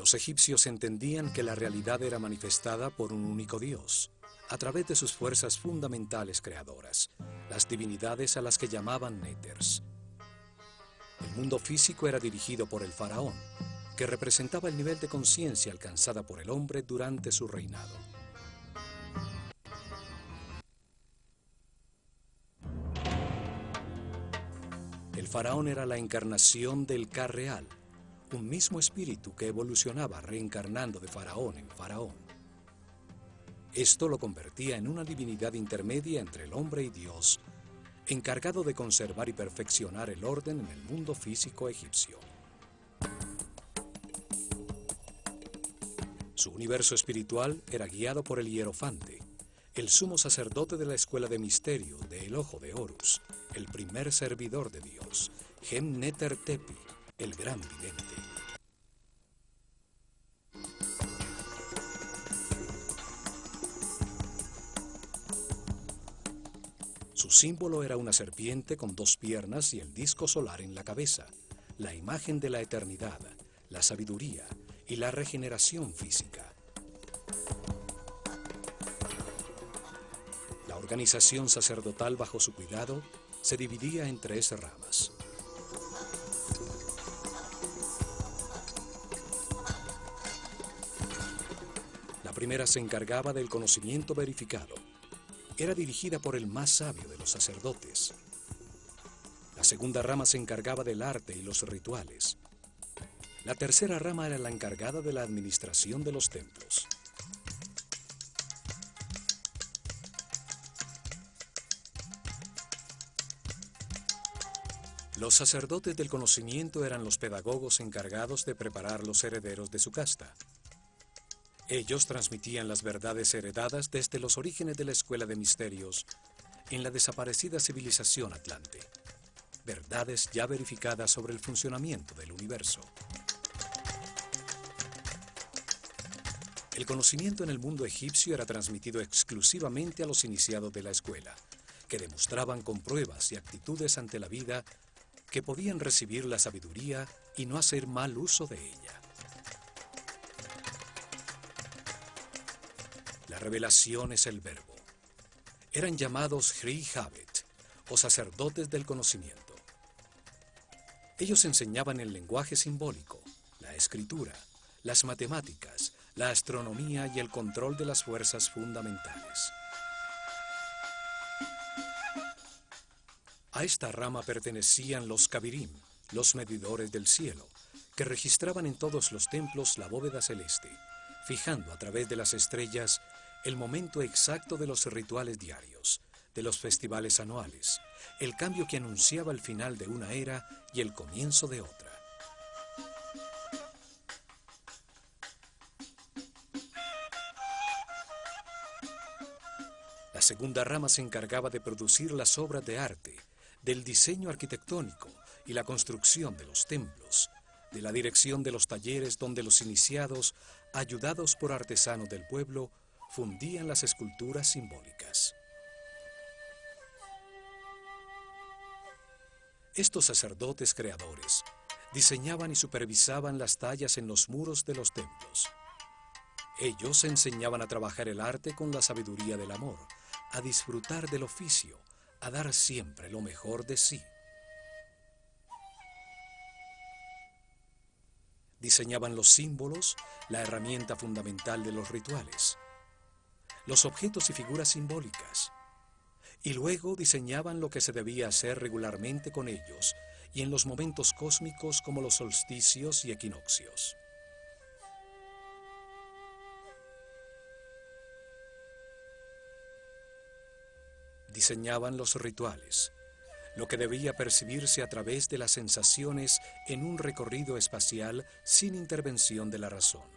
Los egipcios entendían que la realidad era manifestada por un único Dios, a través de sus fuerzas fundamentales creadoras, las divinidades a las que llamaban néters. El mundo físico era dirigido por el faraón, que representaba el nivel de conciencia alcanzada por el hombre durante su reinado. El faraón era la encarnación del Ka real, un mismo espíritu que evolucionaba reencarnando de faraón en faraón. Esto lo convertía en una divinidad intermedia entre el hombre y Dios, encargado de conservar y perfeccionar el orden en el mundo físico egipcio. Su universo espiritual era guiado por el hierofante, el sumo sacerdote de la escuela de misterio del Ojo de Horus, el primer servidor de Dios, Gen-Neter-Tepi, el gran vidente. Su símbolo era una serpiente con 2 piernas y el disco solar en la cabeza, la imagen de la eternidad, la sabiduría y la regeneración física. La organización sacerdotal bajo su cuidado se dividía en 3 ramas. La primera se encargaba del conocimiento verificado. Era dirigida por el más sabio de los sacerdotes. La segunda rama se encargaba del arte y los rituales. La tercera rama era la encargada de la administración de los templos. Los sacerdotes del conocimiento eran los pedagogos encargados de preparar los herederos de su casta. Ellos transmitían las verdades heredadas desde los orígenes de la escuela de misterios en la desaparecida civilización atlante. Verdades ya verificadas sobre el funcionamiento del universo. El conocimiento en el mundo egipcio era transmitido exclusivamente a los iniciados de la escuela, que demostraban con pruebas y actitudes ante la vida que podían recibir la sabiduría y no hacer mal uso de ella. La revelación es el verbo. Eran llamados Hri Habet, o sacerdotes del conocimiento. Ellos enseñaban el lenguaje simbólico, la escritura, las matemáticas, la astronomía y el control de las fuerzas fundamentales. A esta rama pertenecían los Kabirim, los medidores del cielo, que registraban en todos los templos la bóveda celeste, fijando a través de las estrellas el momento exacto de los rituales diarios, de los festivales anuales, el cambio que anunciaba el final de una era y el comienzo de otra. La segunda rama se encargaba de producir las obras de arte, del diseño arquitectónico y la construcción de los templos, de la dirección de los talleres donde los iniciados, ayudados por artesanos del pueblo, fundían las esculturas simbólicas. Estos sacerdotes creadores diseñaban y supervisaban las tallas en los muros de los templos. Ellos enseñaban a trabajar el arte con la sabiduría del amor, a disfrutar del oficio, a dar siempre lo mejor de sí. Diseñaban los símbolos, la herramienta fundamental de los rituales, los objetos y figuras simbólicas, y luego diseñaban lo que se debía hacer regularmente con ellos y en los momentos cósmicos como los solsticios y equinoccios. Diseñaban los rituales, lo que debía percibirse a través de las sensaciones en un recorrido espacial sin intervención de la razón.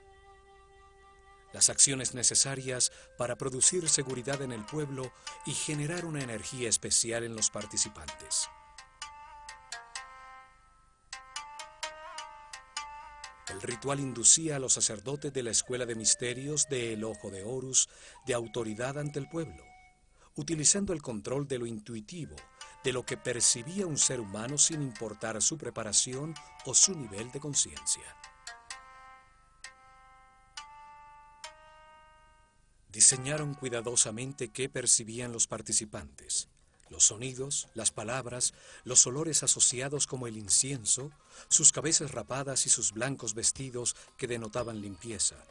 Las acciones necesarias para producir seguridad en el pueblo y generar una energía especial en los participantes. El ritual inducía a los sacerdotes de la escuela de misterios del Ojo de Horus de autoridad ante el pueblo, utilizando el control de lo intuitivo, de lo que percibía un ser humano sin importar su preparación o su nivel de conciencia. Diseñaron cuidadosamente qué percibían los participantes. Los sonidos, las palabras, los olores asociados como el incienso, sus cabezas rapadas y sus blancos vestidos que denotaban limpieza,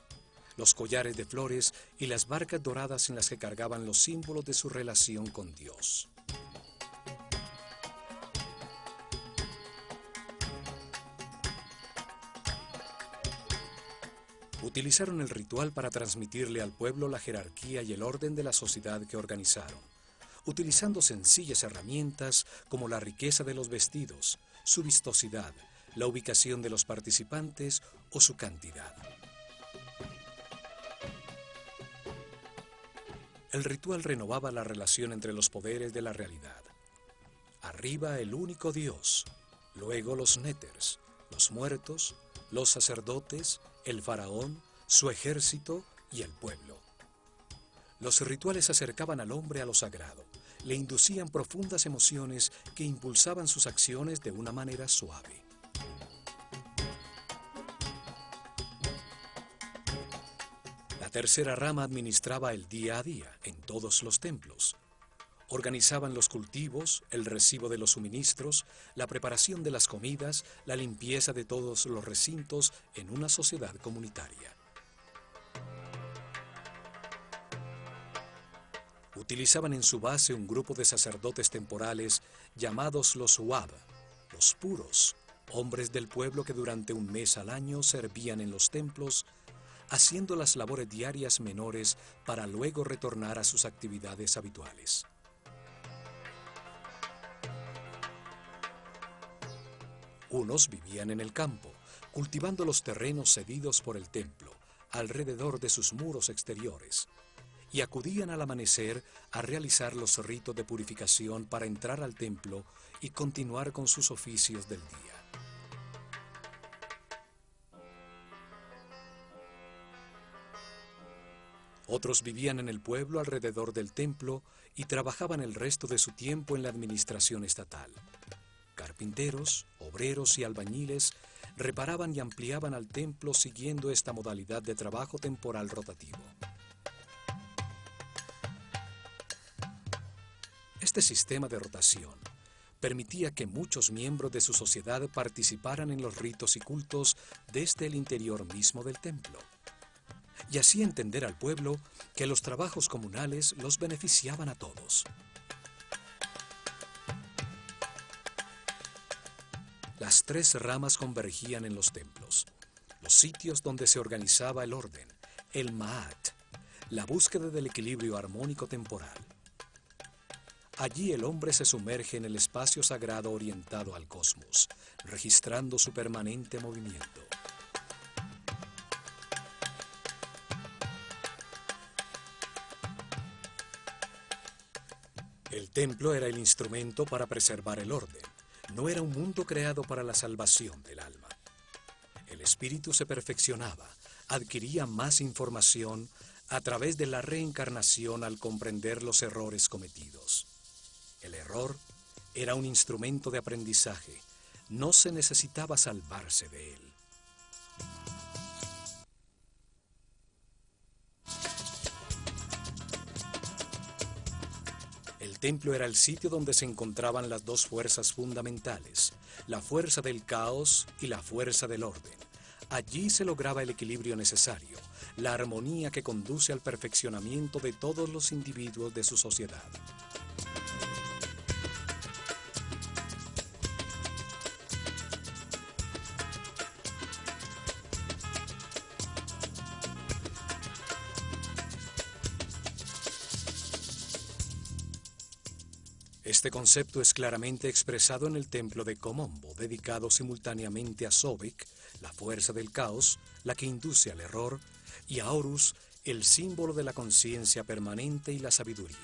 los collares de flores y las barcas doradas en las que cargaban los símbolos de su relación con Dios. Utilizaron el ritual para transmitirle al pueblo la jerarquía y el orden de la sociedad que organizaron, utilizando sencillas herramientas como la riqueza de los vestidos, su vistosidad, la ubicación de los participantes o su cantidad. El ritual renovaba la relación entre los poderes de la realidad. Arriba el único Dios, luego los néters, los muertos, los sacerdotes, el faraón, su ejército y el pueblo. Los rituales acercaban al hombre a lo sagrado, le inducían profundas emociones que impulsaban sus acciones de una manera suave. La tercera rama administraba el día a día en todos los templos. Organizaban los cultivos, el recibo de los suministros, la preparación de las comidas, la limpieza de todos los recintos en una sociedad comunitaria. Utilizaban en su base un grupo de sacerdotes temporales llamados los Uab, los puros, hombres del pueblo que durante un mes al año servían en los templos, haciendo las labores diarias menores para luego retornar a sus actividades habituales. Unos vivían en el campo, cultivando los terrenos cedidos por el templo, alrededor de sus muros exteriores, y acudían al amanecer a realizar los ritos de purificación para entrar al templo y continuar con sus oficios del día. Otros vivían en el pueblo alrededor del templo y trabajaban el resto de su tiempo en la administración estatal. Carpinteros, obreros y albañiles reparaban y ampliaban al templo siguiendo esta modalidad de trabajo temporal rotativo. Este sistema de rotación permitía que muchos miembros de su sociedad participaran en los ritos y cultos desde el interior mismo del templo, y así entender al pueblo que los trabajos comunales los beneficiaban a todos. Las tres ramas convergían en los templos, los sitios donde se organizaba el orden, el Ma'at, la búsqueda del equilibrio armónico temporal. Allí el hombre se sumerge en el espacio sagrado orientado al cosmos, registrando su permanente movimiento. El templo era el instrumento para preservar el orden. No era un mundo creado para la salvación del alma. El espíritu se perfeccionaba, adquiría más información a través de la reencarnación al comprender los errores cometidos. El error era un instrumento de aprendizaje, no se necesitaba salvarse de él. El templo era el sitio donde se encontraban las dos fuerzas fundamentales, la fuerza del caos y la fuerza del orden. Allí se lograba el equilibrio necesario, la armonía que conduce al perfeccionamiento de todos los individuos de su sociedad. Este concepto es claramente expresado en el templo de Komombo, dedicado simultáneamente a Sobek, la fuerza del caos, la que induce al error, y a Horus, el símbolo de la conciencia permanente y la sabiduría.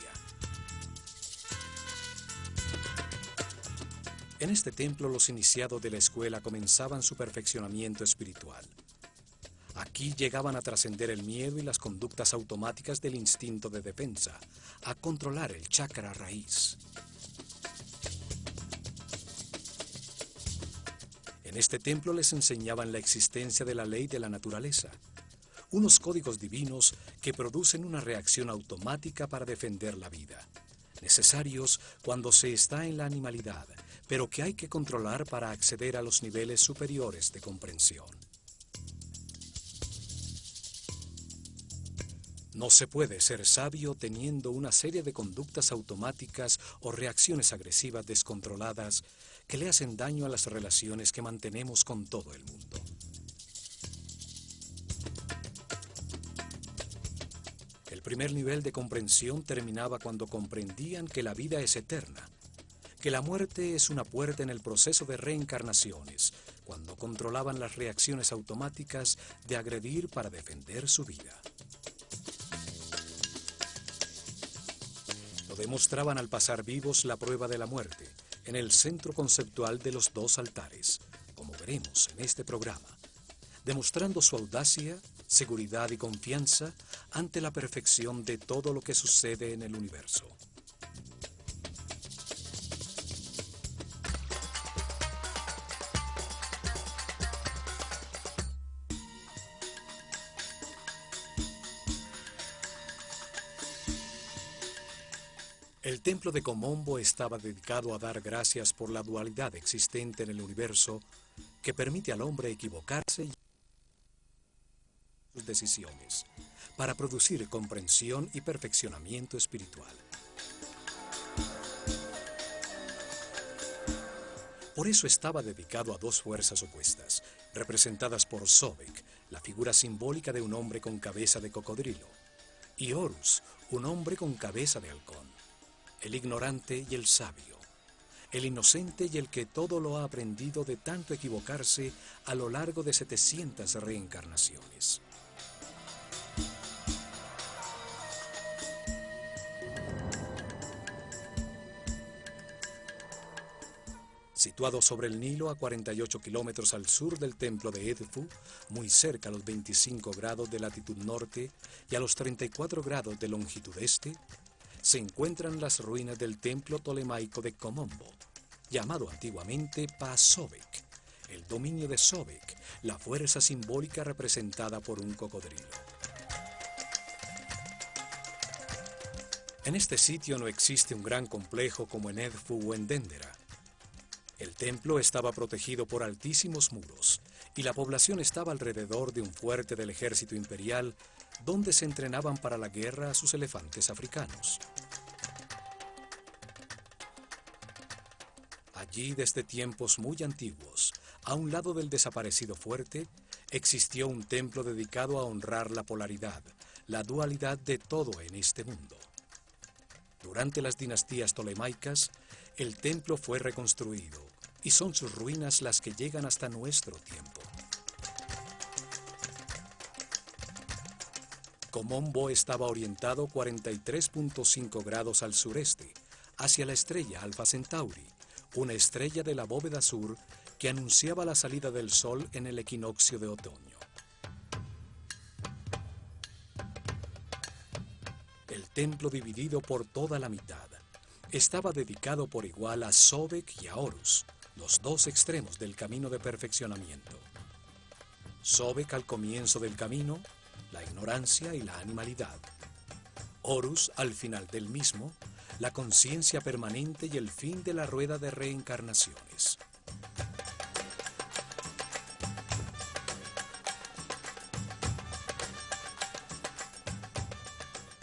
En este templo los iniciados de la escuela comenzaban su perfeccionamiento espiritual. Aquí llegaban a trascender el miedo y las conductas automáticas del instinto de defensa, a controlar el chakra raíz. En este templo les enseñaban la existencia de la ley de la naturaleza, unos códigos divinos que producen una reacción automática para defender la vida, necesarios cuando se está en la animalidad, pero que hay que controlar para acceder a los niveles superiores de comprensión. No se puede ser sabio teniendo una serie de conductas automáticas o reacciones agresivas descontroladas que le hacen daño a las relaciones que mantenemos con todo el mundo. El primer nivel de comprensión terminaba cuando comprendían que la vida es eterna, que la muerte es una puerta en el proceso de reencarnaciones, cuando controlaban las reacciones automáticas de agredir para defender su vida. Lo demostraban al pasar vivos la prueba de la muerte, en el centro conceptual de los dos altares, como veremos en este programa, demostrando su audacia, seguridad y confianza ante la perfección de todo lo que sucede en el universo. El templo de Komombo estaba dedicado a dar gracias por la dualidad existente en el universo que permite al hombre equivocarse y sus decisiones para producir comprensión y perfeccionamiento espiritual. Por eso estaba dedicado a dos fuerzas opuestas, representadas por Sobek, la figura simbólica de un hombre con cabeza de cocodrilo, y Horus, un hombre con cabeza de halcón, el ignorante y el sabio, el inocente y el que todo lo ha aprendido de tanto equivocarse a lo largo de 700 reencarnaciones. Situado sobre el Nilo a 48 kilómetros al sur del templo de Edfu, muy cerca a los 25 grados de latitud norte y a los 34 grados de longitud este, se encuentran las ruinas del templo tolemaico de Komombo, llamado antiguamente Pa-Sobek, el dominio de Sobek, la fuerza simbólica representada por un cocodrilo. En este sitio no existe un gran complejo como en Edfu o en Dendera. El templo estaba protegido por altísimos muros y la población estaba alrededor de un fuerte del ejército imperial donde se entrenaban para la guerra a sus elefantes africanos. Allí, desde tiempos muy antiguos, a un lado del desaparecido fuerte, existió un templo dedicado a honrar la polaridad, la dualidad de todo en este mundo. Durante las dinastías tolemaicas, el templo fue reconstruido y son sus ruinas las que llegan hasta nuestro tiempo. Komombo estaba orientado 43.5 grados al sureste, hacia la estrella Alfa Centauri, una estrella de la bóveda sur que anunciaba la salida del sol en el equinoccio de otoño. El templo, dividido por toda la mitad, estaba dedicado por igual a Sobek y a Horus, los dos extremos del camino de perfeccionamiento. Sobek al comienzo del camino, la ignorancia y la animalidad. Horus al final del mismo, la conciencia permanente y el fin de la rueda de reencarnaciones.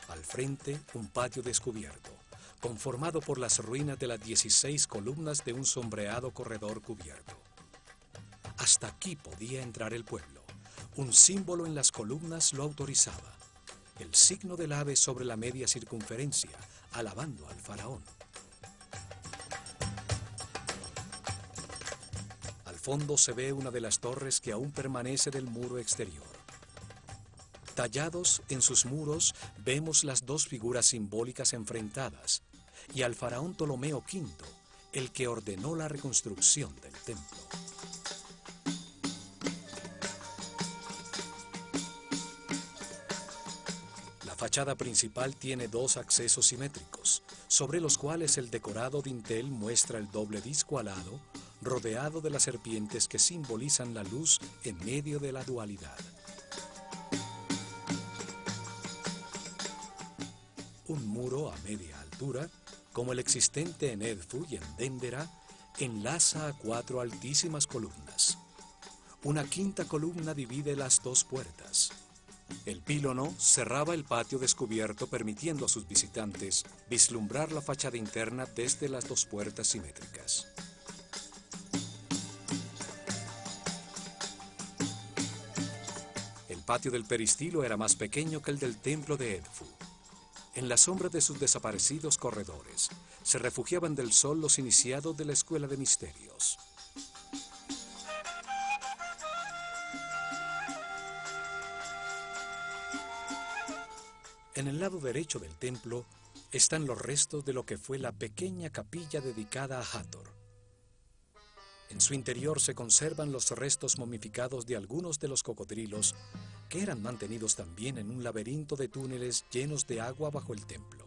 Al frente, un patio descubierto, conformado por las ruinas de las 16 columnas de un sombreado corredor cubierto. Hasta aquí podía entrar el pueblo. Un símbolo en las columnas lo autorizaba, el signo del ave sobre la media circunferencia, alabando al faraón. Al fondo se ve una de las torres que aún permanece del muro exterior. Tallados en sus muros vemos las dos figuras simbólicas enfrentadas y al faraón Ptolomeo V, el que ordenó la reconstrucción del templo. La fachada principal tiene dos accesos simétricos, sobre los cuales el decorado dintel muestra el doble disco alado, rodeado de las serpientes que simbolizan la luz en medio de la dualidad. muro a media altura, como el existente en Edfu y en Denderah, enlaza a 4 altísimas columnas. Una quinta columna divide las 2 puertas. El pílono cerraba el patio descubierto, permitiendo a sus visitantes vislumbrar la fachada interna desde las 2 puertas simétricas. El patio del peristilo era más pequeño que el del templo de Edfu. En la sombra de sus desaparecidos corredores se refugiaban del sol los iniciados de la Escuela de Misterios. En el lado derecho del templo están los restos de lo que fue la pequeña capilla dedicada a Hathor. En su interior se conservan los restos momificados de algunos de los cocodrilos que eran mantenidos también en un laberinto de túneles llenos de agua bajo el templo.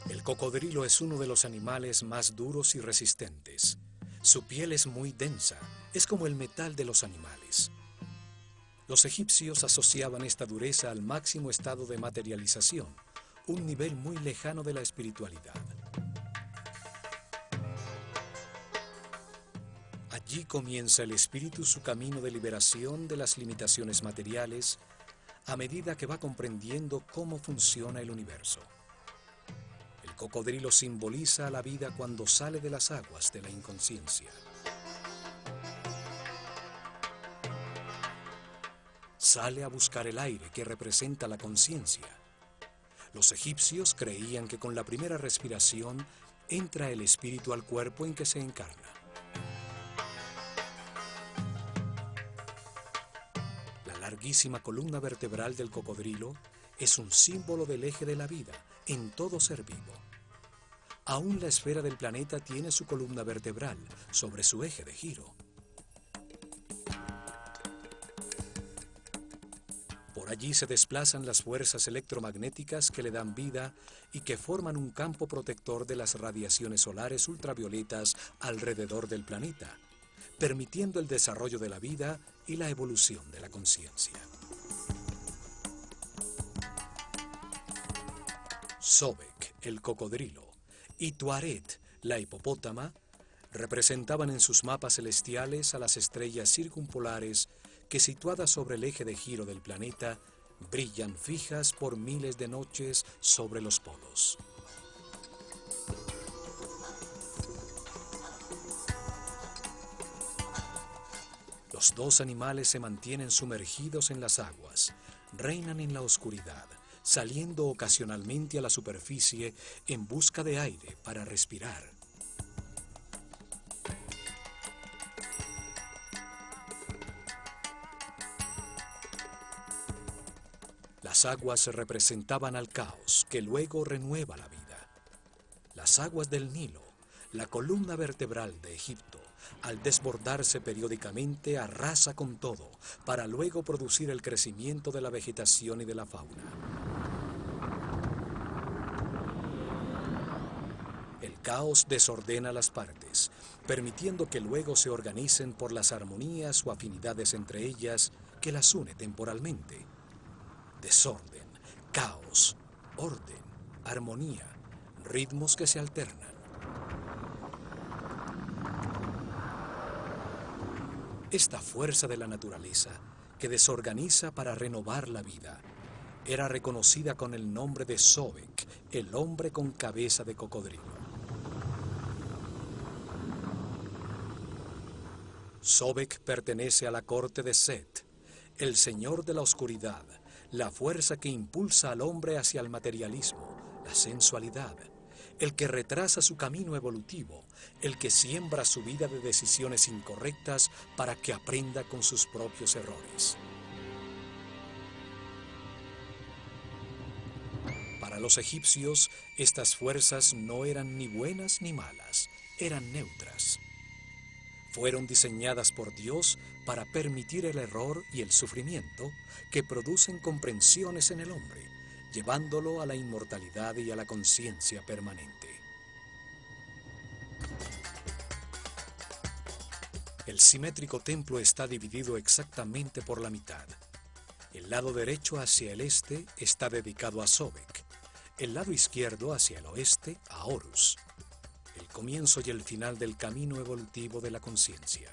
El cocodrilo es uno de los animales más duros y resistentes. Su piel es muy densa, es como el metal de los animales. Los egipcios asociaban esta dureza al máximo estado de materialización, un nivel muy lejano de la espiritualidad. Allí comienza el espíritu su camino de liberación de las limitaciones materiales a medida que va comprendiendo cómo funciona el universo. El cocodrilo simboliza la vida cuando sale de las aguas de la inconsciencia. Sale a buscar el aire que representa la conciencia. Los egipcios creían que con la primera respiración entra el espíritu al cuerpo en que se encarna. La larguísima columna vertebral del cocodrilo es un símbolo del eje de la vida en todo ser vivo. Aún la esfera del planeta tiene su columna vertebral sobre su eje de giro. Por allí se desplazan las fuerzas electromagnéticas que le dan vida y que forman un campo protector de las radiaciones solares ultravioletas alrededor del planeta, permitiendo el desarrollo de la vida y la evolución de la conciencia. Sobek, el cocodrilo, y Tuaret, la hipopótama, representaban en sus mapas celestiales a las estrellas circumpolares que, situadas sobre el eje de giro del planeta, brillan fijas por miles de noches sobre los polos. Los 2 animales se mantienen sumergidos en las aguas, reinan en la oscuridad, saliendo ocasionalmente a la superficie en busca de aire para respirar. Las aguas representaban al caos, que luego renueva la vida. Las aguas del Nilo, la columna vertebral de Egipto, al desbordarse periódicamente, arrasa con todo, para luego producir el crecimiento de la vegetación y de la fauna. El caos desordena las partes, permitiendo que luego se organicen por las armonías o afinidades entre ellas que las une temporalmente. Desorden, caos, orden, armonía, ritmos que se alternan. Esta fuerza de la naturaleza, que desorganiza para renovar la vida, era reconocida con el nombre de Sobek, el hombre con cabeza de cocodrilo. Sobek pertenece a la corte de Set, el señor de la oscuridad, la fuerza que impulsa al hombre hacia el materialismo, la sensualidad, el que retrasa su camino evolutivo, el que siembra su vida de decisiones incorrectas para que aprenda con sus propios errores. Para los egipcios, estas fuerzas no eran ni buenas ni malas, eran neutras. Fueron diseñadas por Dios para permitir el error y el sufrimiento que producen comprensiones en el hombre, llevándolo a la inmortalidad y a la conciencia permanente. El simétrico templo está dividido exactamente por la mitad. El lado derecho hacia el este está dedicado a Sobek, el lado izquierdo hacia el oeste a Horus, el comienzo y el final del camino evolutivo de la conciencia.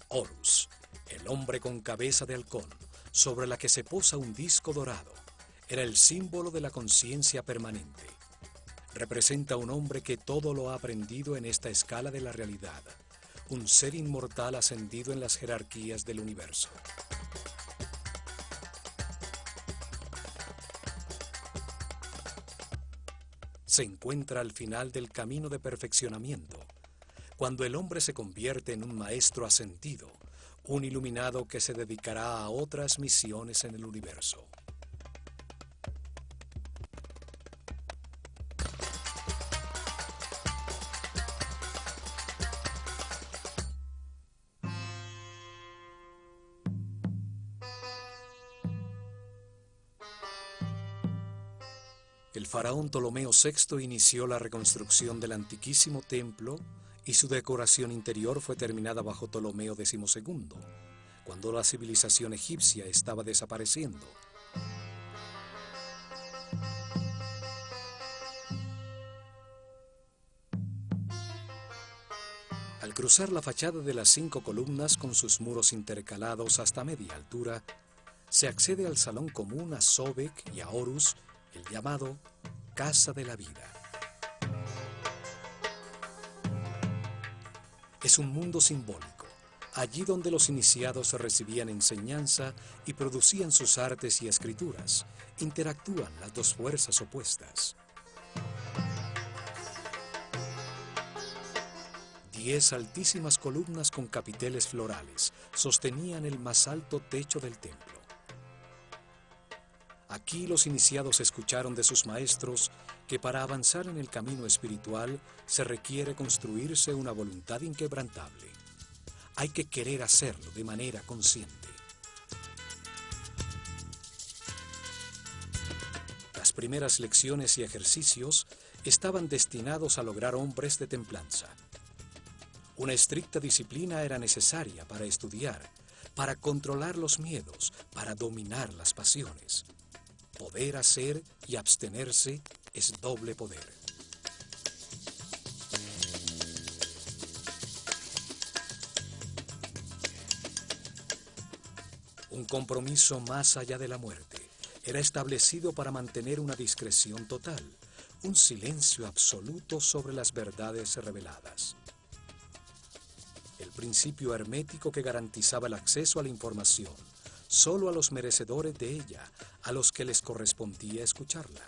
Horus, el hombre con cabeza de halcón, sobre la que se posa un disco dorado, era el símbolo de la conciencia permanente. Representa un hombre que todo lo ha aprendido en esta escala de la realidad, un ser inmortal ascendido en las jerarquías del universo. Se encuentra al final del camino de perfeccionamiento, cuando el hombre se convierte en un maestro ascendido, un iluminado que se dedicará a otras misiones en el universo. El faraón Ptolomeo VI inició la reconstrucción del antiquísimo templo y su decoración interior fue terminada bajo Ptolomeo XII, cuando la civilización egipcia estaba desapareciendo. Al cruzar la fachada de las 5 columnas con sus muros intercalados hasta media altura, se accede al salón común a Sobek y a Horus, el llamado Casa de la Vida. Es un mundo simbólico, allí donde los iniciados recibían enseñanza y producían sus artes y escrituras. Interactúan las dos fuerzas opuestas. 10 altísimas columnas con capiteles florales sostenían el más alto techo del templo. Aquí los iniciados escucharon de sus maestros que para avanzar en el camino espiritual se requiere construirse una voluntad inquebrantable. Hay que querer hacerlo de manera consciente. Las primeras lecciones y ejercicios estaban destinados a lograr hombres de templanza. Una estricta disciplina era necesaria para estudiar, para controlar los miedos, para dominar las pasiones. Poder hacer y abstenerse es doble poder. Un compromiso más allá de la muerte era establecido para mantener una discreción total, un silencio absoluto sobre las verdades reveladas. El principio hermético que garantizaba el acceso a la información solo a los merecedores de ella, a los que les correspondía escucharla.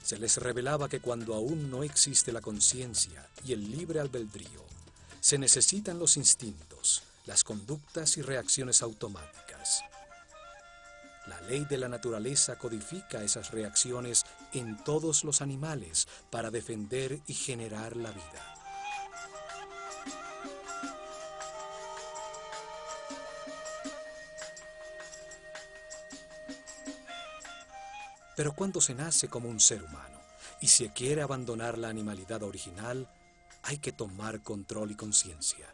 Se les revelaba que cuando aún no existe la conciencia y el libre albedrío, se necesitan los instintos, las conductas y reacciones automáticas. La ley de la naturaleza codifica esas reacciones en todos los animales para defender y generar la vida. Pero cuando se nace como un ser humano y se quiere abandonar la animalidad original, hay que tomar control y conciencia.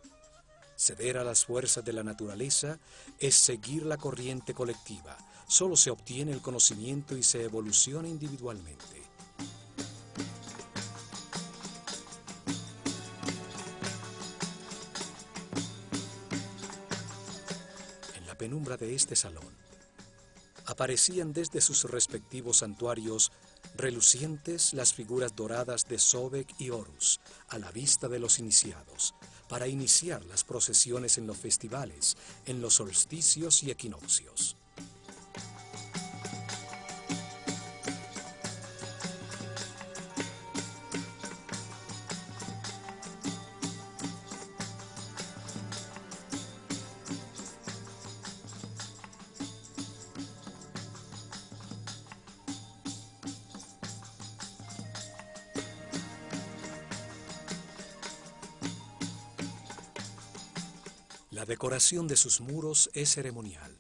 Ceder a las fuerzas de la naturaleza es seguir la corriente colectiva. Solo se obtiene el conocimiento y se evoluciona individualmente. En la penumbra de este salón, aparecían desde sus respectivos santuarios relucientes las figuras doradas de Sobek y Horus a la vista de los iniciados, para iniciar las procesiones en los festivales, en los solsticios y equinoccios. La La decoración de sus muros es ceremonial.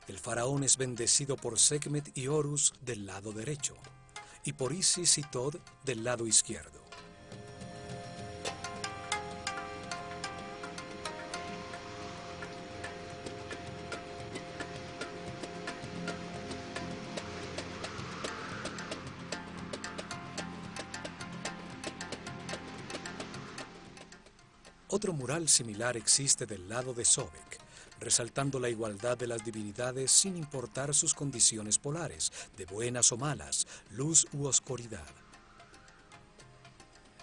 El faraón es bendecido por Sekhmet y Horus del lado derecho y por Isis y Tod del lado izquierdo. Otro mural similar existe del lado de Sobek, resaltando la igualdad de las divinidades sin importar sus condiciones polares, de buenas o malas, luz u oscuridad.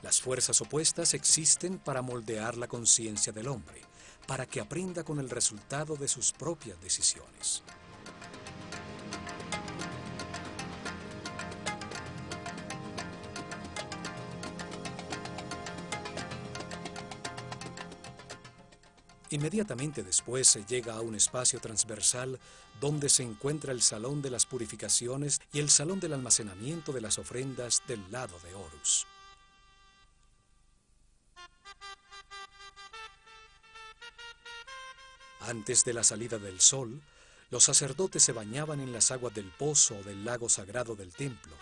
Las fuerzas opuestas existen para moldear la conciencia del hombre, para que aprenda con el resultado de sus propias decisiones. Inmediatamente después se llega a un espacio transversal donde se encuentra el salón de las purificaciones y el salón del almacenamiento de las ofrendas del lado de Horus. Antes de la salida del sol, los sacerdotes se bañaban en las aguas del pozo o del lago sagrado del templo,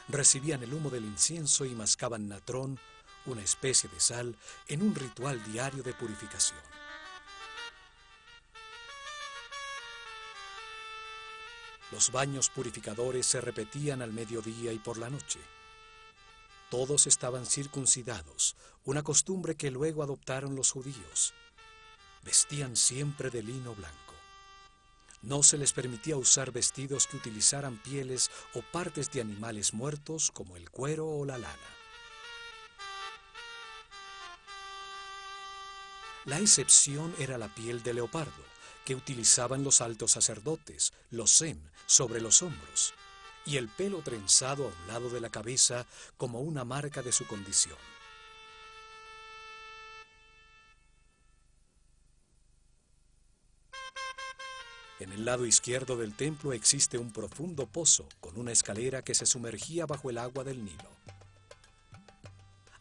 recibían el humo del incienso y mascaban natrón, una especie de sal, en un ritual diario de purificación. Los baños purificadores se repetían al mediodía y por la noche. Todos estaban circuncidados, una costumbre que luego adoptaron los judíos. Vestían siempre de lino blanco. No se les permitía usar vestidos que utilizaran pieles o partes de animales muertos como el cuero o la lana. La excepción era la piel de leopardo, que utilizaban los altos sacerdotes, los zen, sobre los hombros, y el pelo trenzado a un lado de la cabeza como una marca de su condición. En el lado izquierdo del templo existe un profundo pozo con una escalera que se sumergía bajo el agua del Nilo.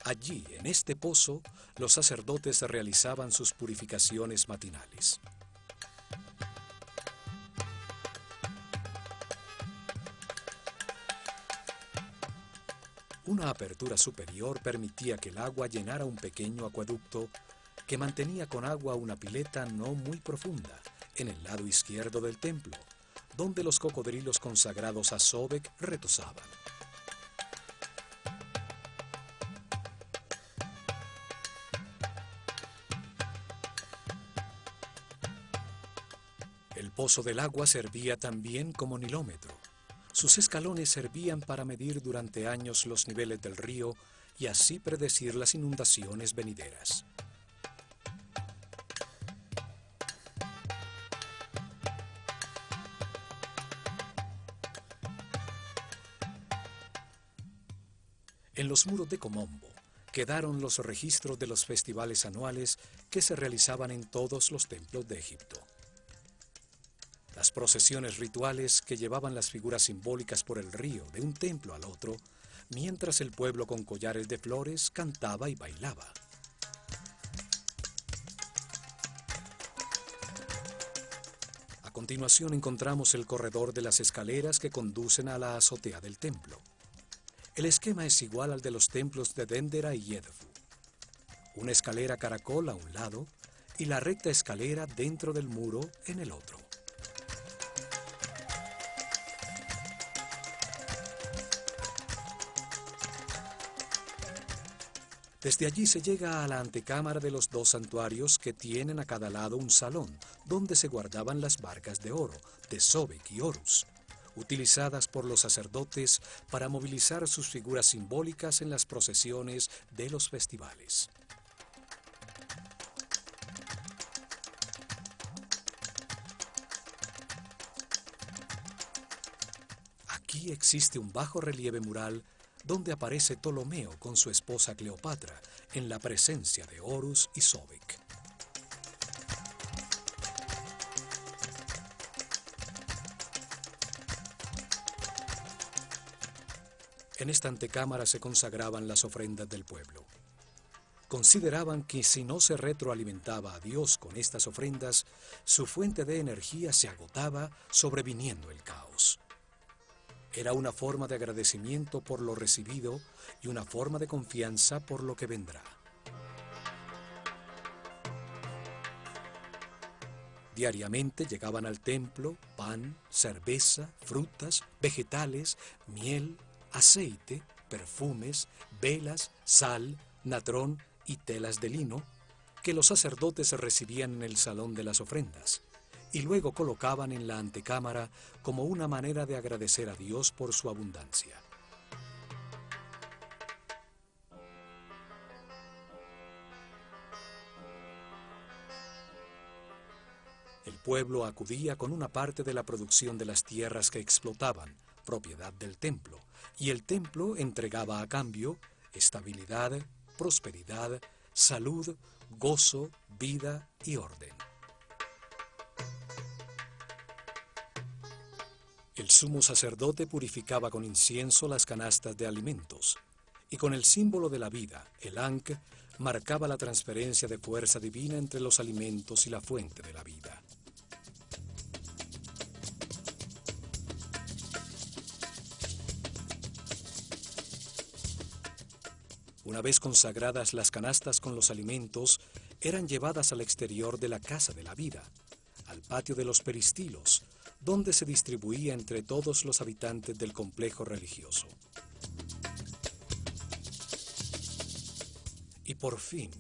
Allí, en este pozo, los sacerdotes realizaban sus purificaciones matinales. Una apertura superior permitía que el agua llenara un pequeño acueducto que mantenía con agua una pileta no muy profunda en el lado izquierdo del templo, donde los cocodrilos consagrados a Sobek retosaban. El pozo del agua servía también como nilómetro. Sus escalones servían para medir durante años los niveles del río y así predecir las inundaciones venideras. En los muros de Komombo quedaron los registros de los festivales anuales que se realizaban en todos los templos de Egipto. Las procesiones rituales que llevaban las figuras simbólicas por el río de un templo al otro, mientras el pueblo con collares de flores cantaba y bailaba. A continuación encontramos el corredor de las escaleras que conducen a la azotea del templo. El esquema es igual al de los templos de Dendera y Edfu. Una escalera caracol a un lado y la recta escalera dentro del muro en el otro. Desde allí se llega a la antecámara de los dos santuarios que tienen a cada lado un salón donde se guardaban las barcas de oro de Sobek y Horus, utilizadas por los sacerdotes para movilizar sus figuras simbólicas en las procesiones de los festivales. Aquí existe un bajo relieve mural donde aparece Ptolomeo con su esposa Cleopatra en la presencia de Horus y Sobek. En esta antecámara se consagraban las ofrendas del pueblo. Consideraban que si no se retroalimentaba a Dios con estas ofrendas, su fuente de energía se agotaba, sobreviniendo el caos. Era una forma de agradecimiento por lo recibido y una forma de confianza por lo que vendrá. Diariamente llegaban al templo pan, cerveza, frutas, vegetales, miel, aceite, perfumes, velas, sal, natrón y telas de lino, que los sacerdotes recibían en el salón de las ofrendas, y luego colocaban en la antecámara como una manera de agradecer a Dios por su abundancia. El pueblo acudía con una parte de la producción de las tierras que explotaban, propiedad del templo, y el templo entregaba a cambio estabilidad, prosperidad, salud, gozo, vida y orden. El sumo sacerdote purificaba con incienso las canastas de alimentos, y con el símbolo de la vida, el Ankh, marcaba la transferencia de fuerza divina entre los alimentos y la fuente de la vida. Una vez consagradas las canastas con los alimentos, eran llevadas al exterior de la casa de la vida, al patio de los peristilos, donde se distribuía entre todos los habitantes del complejo religioso. Y por fin,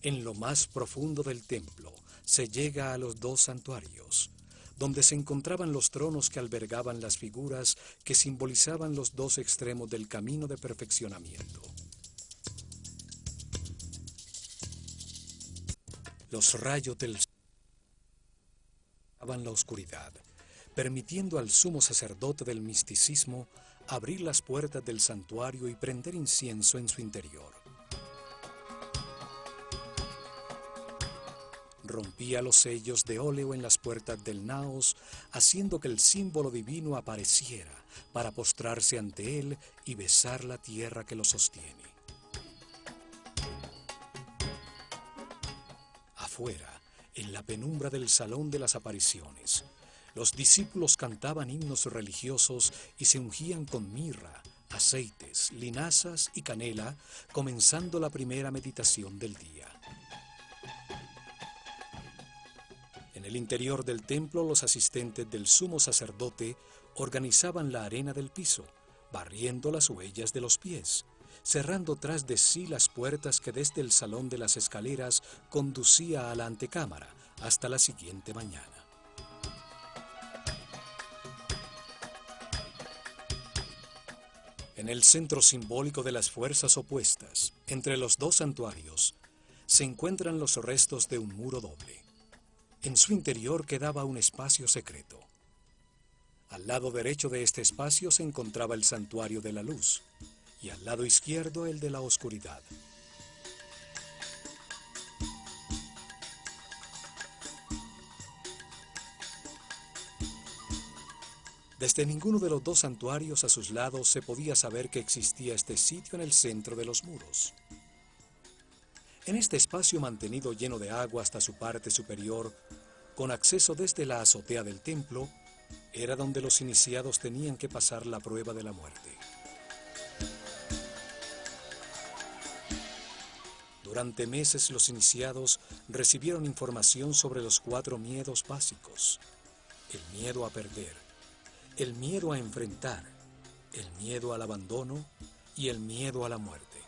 en lo más profundo del templo, se llega a los dos santuarios, donde se encontraban los tronos que albergaban las figuras que simbolizaban los dos extremos del camino de perfeccionamiento. Los rayos del sol daban la oscuridad, permitiendo al sumo sacerdote del misticismo abrir las puertas del santuario y prender incienso en su interior. Rompía los sellos de óleo en las puertas del naos, haciendo que el símbolo divino apareciera para postrarse ante él y besar la tierra que lo sostiene. Afuera, en la penumbra del salón de las apariciones, los discípulos cantaban himnos religiosos y se ungían con mirra, aceites, linazas y canela, comenzando la primera meditación del día. En el interior del templo, los asistentes del sumo sacerdote organizaban la arena del piso, barriendo las huellas de los pies, cerrando tras de sí las puertas que desde el salón de las escaleras conducía a la antecámara hasta la siguiente mañana. En el centro simbólico de las fuerzas opuestas, entre los dos santuarios, se encuentran los restos de un muro doble. En su interior quedaba un espacio secreto. Al lado derecho de este espacio se encontraba el santuario de la luz, y al lado izquierdo el de la oscuridad. Desde ninguno de los dos santuarios a sus lados se podía saber que existía este sitio en el centro de los muros. En este espacio mantenido lleno de agua hasta su parte superior, con acceso desde la azotea del templo, era donde los iniciados tenían que pasar la prueba de la muerte. Durante meses los iniciados recibieron información sobre los 4 miedos básicos: el miedo a perder, el miedo a enfrentar, el miedo al abandono y el miedo a la muerte.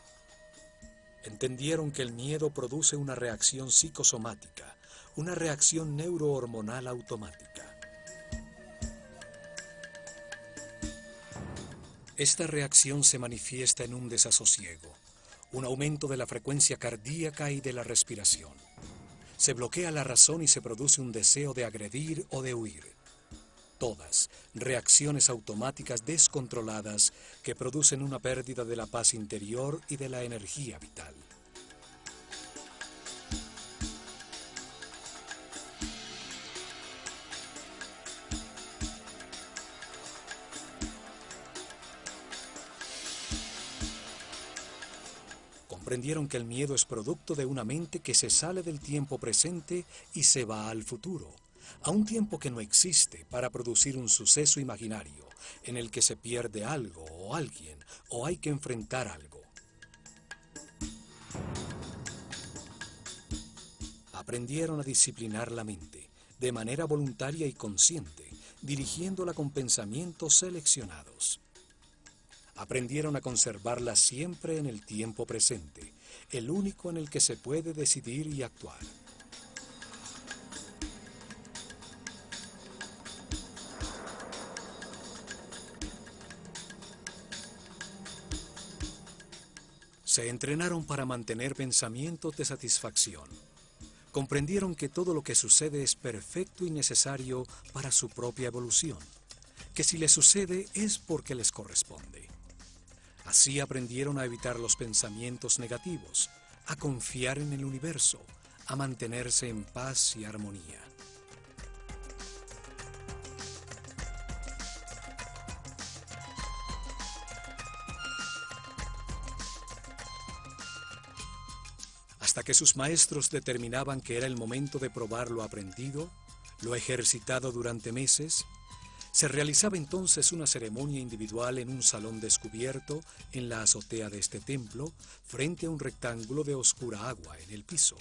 Entendieron que el miedo produce una reacción psicosomática, una reacción neurohormonal automática. Esta reacción se manifiesta en un desasosiego, un aumento de la frecuencia cardíaca y de la respiración. Se bloquea la razón y se produce un deseo de agredir o de huir. Todas reacciones automáticas descontroladas que producen una pérdida de la paz interior y de la energía vital. Aprendieron que el miedo es producto de una mente que se sale del tiempo presente y se va al futuro, a un tiempo que no existe, para producir un suceso imaginario en el que se pierde algo o alguien o hay que enfrentar algo. Aprendieron a disciplinar la mente de manera voluntaria y consciente, dirigiéndola con pensamientos seleccionados. Aprendieron a conservarla siempre en el tiempo presente, el único en el que se puede decidir y actuar. Se entrenaron para mantener pensamientos de satisfacción. Comprendieron que todo lo que sucede es perfecto y necesario para su propia evolución, que si les sucede es porque les corresponde. Así aprendieron a evitar los pensamientos negativos, a confiar en el universo, a mantenerse en paz y armonía. Hasta que sus maestros determinaban que era el momento de probar lo aprendido, lo ejercitado durante meses. Se realizaba entonces una ceremonia individual en un salón descubierto en la azotea de este templo, frente a un rectángulo de oscura agua en el piso.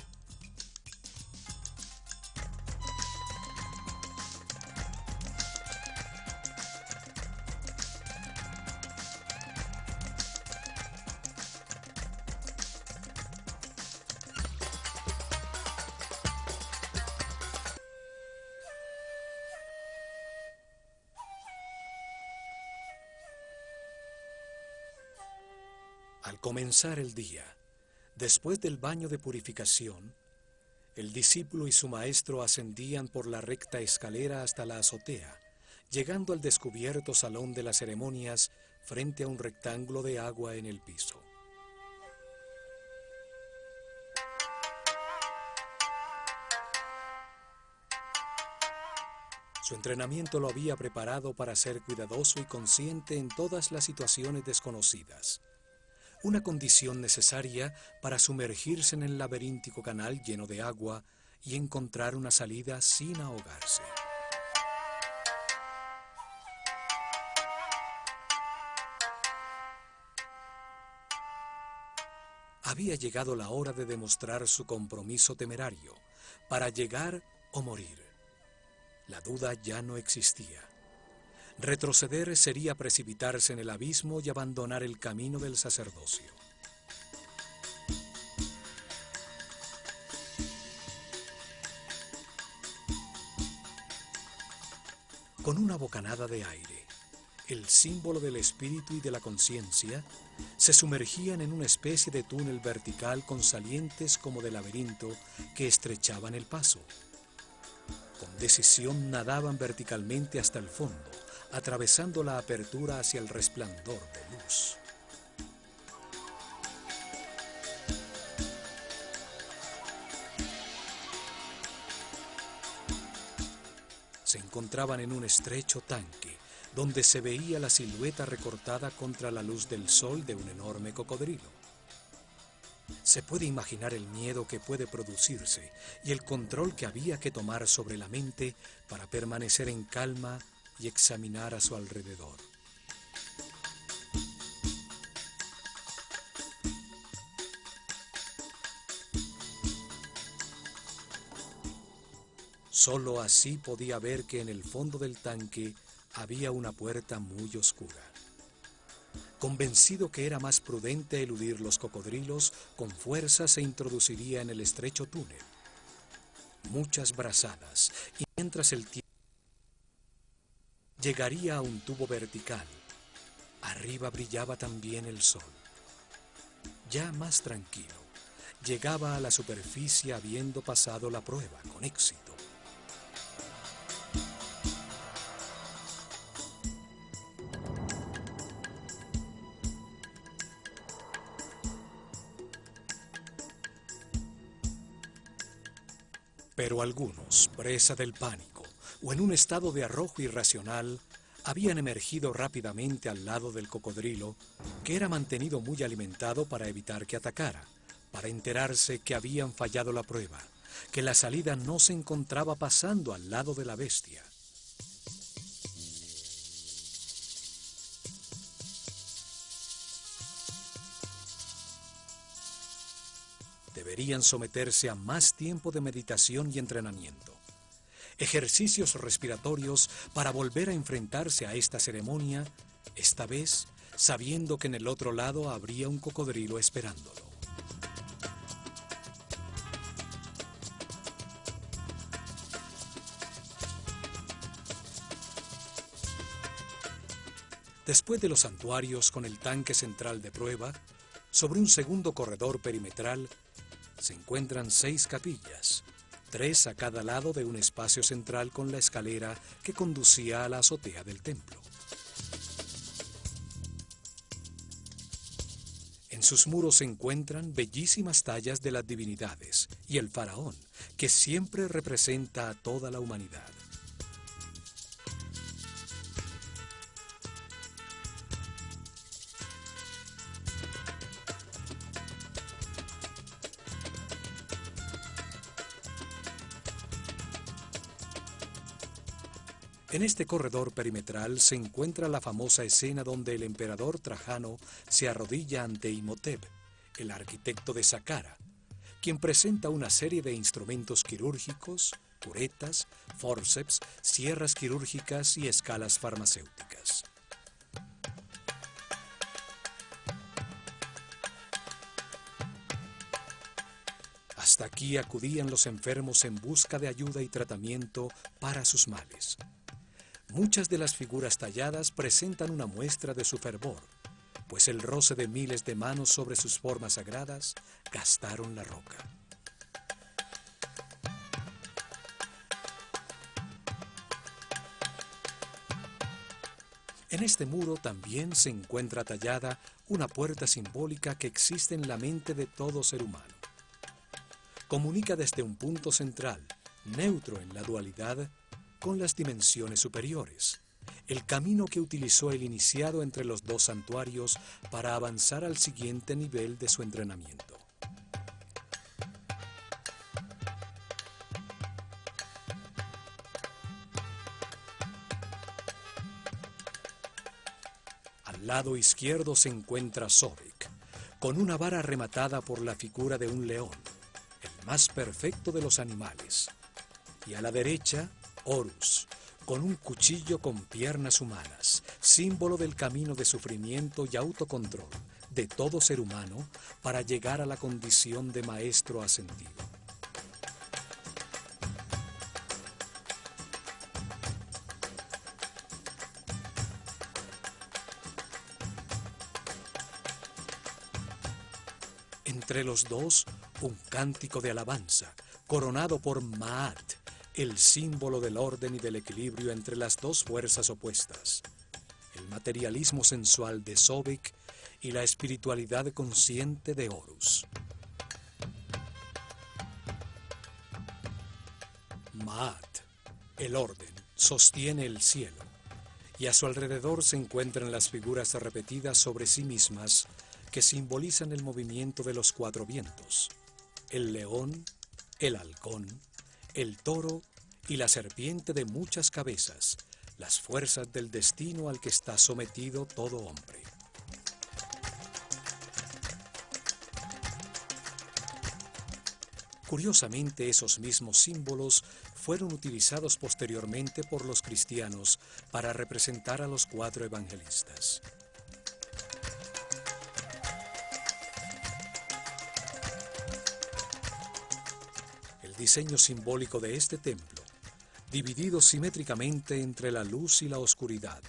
Al comenzar el día, después del baño de purificación, el discípulo y su maestro ascendían por la recta escalera hasta la azotea, llegando al descubierto salón de las ceremonias frente a un rectángulo de agua en el piso. Su entrenamiento lo había preparado para ser cuidadoso y consciente en todas las situaciones desconocidas. Una condición necesaria para sumergirse en el laberíntico canal lleno de agua y encontrar una salida sin ahogarse. Había llegado la hora de demostrar su compromiso temerario, para llegar o morir. La duda ya no existía. Retroceder sería precipitarse en el abismo y abandonar el camino del sacerdocio. Con una bocanada de aire, el símbolo del espíritu y de la conciencia, se sumergían en una especie de túnel vertical con salientes como de laberinto que estrechaban el paso. Con decisión nadaban verticalmente hasta el fondo, atravesando la apertura hacia el resplandor de luz. Se encontraban en un estrecho tanque, donde se veía la silueta recortada contra la luz del sol de un enorme cocodrilo. Se puede imaginar el miedo que puede producirse y el control que había que tomar sobre la mente para permanecer en calma y examinar a su alrededor. Solo así podía ver que en el fondo del tanque había una puerta muy oscura. Convencido que era más prudente eludir los cocodrilos, con fuerza se introduciría en el estrecho túnel. Muchas brazadas, y mientras el tiempo llegaría a un tubo vertical. Arriba brillaba también el sol. Ya más tranquilo, llegaba a la superficie habiendo pasado la prueba con éxito. Pero algunos, presa del pánico o en un estado de arrojo irracional, habían emergido rápidamente al lado del cocodrilo, que era mantenido muy alimentado para evitar que atacara, para enterarse que habían fallado la prueba, que la salida no se encontraba pasando al lado de la bestia. Deberían someterse a más tiempo de meditación y entrenamiento, ejercicios respiratorios para volver a enfrentarse a esta ceremonia, esta vez sabiendo que en el otro lado habría un cocodrilo esperándolo. Después de los santuarios con el tanque central de prueba, sobre un segundo corredor perimetral se encuentran 6 capillas, 3 a cada lado de un espacio central con la escalera que conducía a la azotea del templo. En sus muros se encuentran bellísimas tallas de las divinidades y el faraón, que siempre representa a toda la humanidad. En este corredor perimetral se encuentra la famosa escena donde el emperador Trajano se arrodilla ante Imhotep, el arquitecto de Saqqara, quien presenta una serie de instrumentos quirúrgicos, curetas, fórceps, sierras quirúrgicas y escalas farmacéuticas. Hasta aquí acudían los enfermos en busca de ayuda y tratamiento para sus males. Muchas de las figuras talladas presentan una muestra de su fervor, pues el roce de miles de manos sobre sus formas sagradas gastaron la roca. En este muro también se encuentra tallada una puerta simbólica que existe en la mente de todo ser humano. Comunica desde un punto central, neutro en la dualidad, con las dimensiones superiores, el camino que utilizó el iniciado entre los 2 santuarios para avanzar al siguiente nivel de su entrenamiento. Al lado izquierdo se encuentra Sobek, con una vara rematada por la figura de un león, el más perfecto de los animales, y a la derecha, Horus, con un cuchillo con piernas humanas, símbolo del camino de sufrimiento y autocontrol de todo ser humano para llegar a la condición de maestro ascendido. Entre los dos, un cántico de alabanza, coronado por Maat, el símbolo del orden y del equilibrio entre las 2 fuerzas opuestas, el materialismo sensual de Sobek y la espiritualidad consciente de Horus. Maat, el orden, sostiene el cielo, y a su alrededor se encuentran las figuras repetidas sobre sí mismas que simbolizan el movimiento de los 4 vientos, el león, el halcón, el toro y la serpiente de muchas cabezas, las fuerzas del destino al que está sometido todo hombre. Curiosamente, esos mismos símbolos fueron utilizados posteriormente por los cristianos para representar a los 4 evangelistas. El diseño simbólico de este templo, dividido simétricamente entre la luz y la oscuridad,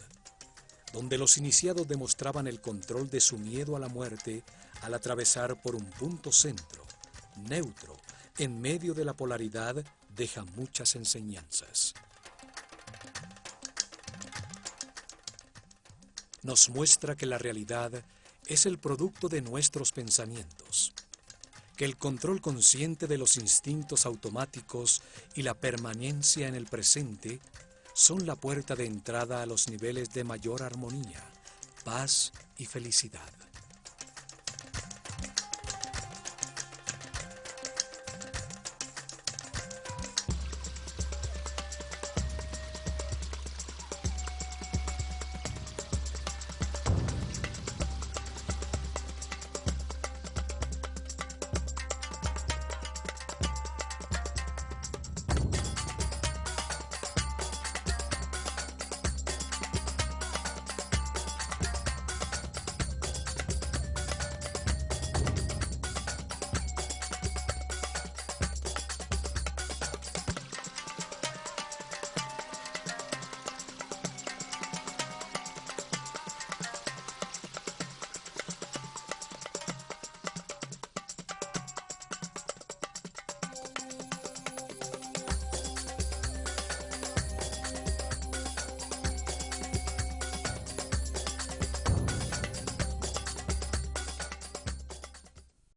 donde los iniciados demostraban el control de su miedo a la muerte al atravesar por un punto centro, neutro, en medio de la polaridad, deja muchas enseñanzas. Nos muestra que la realidad es el producto de nuestros pensamientos, que el control consciente de los instintos automáticos y la permanencia en el presente son la puerta de entrada a los niveles de mayor armonía, paz y felicidad.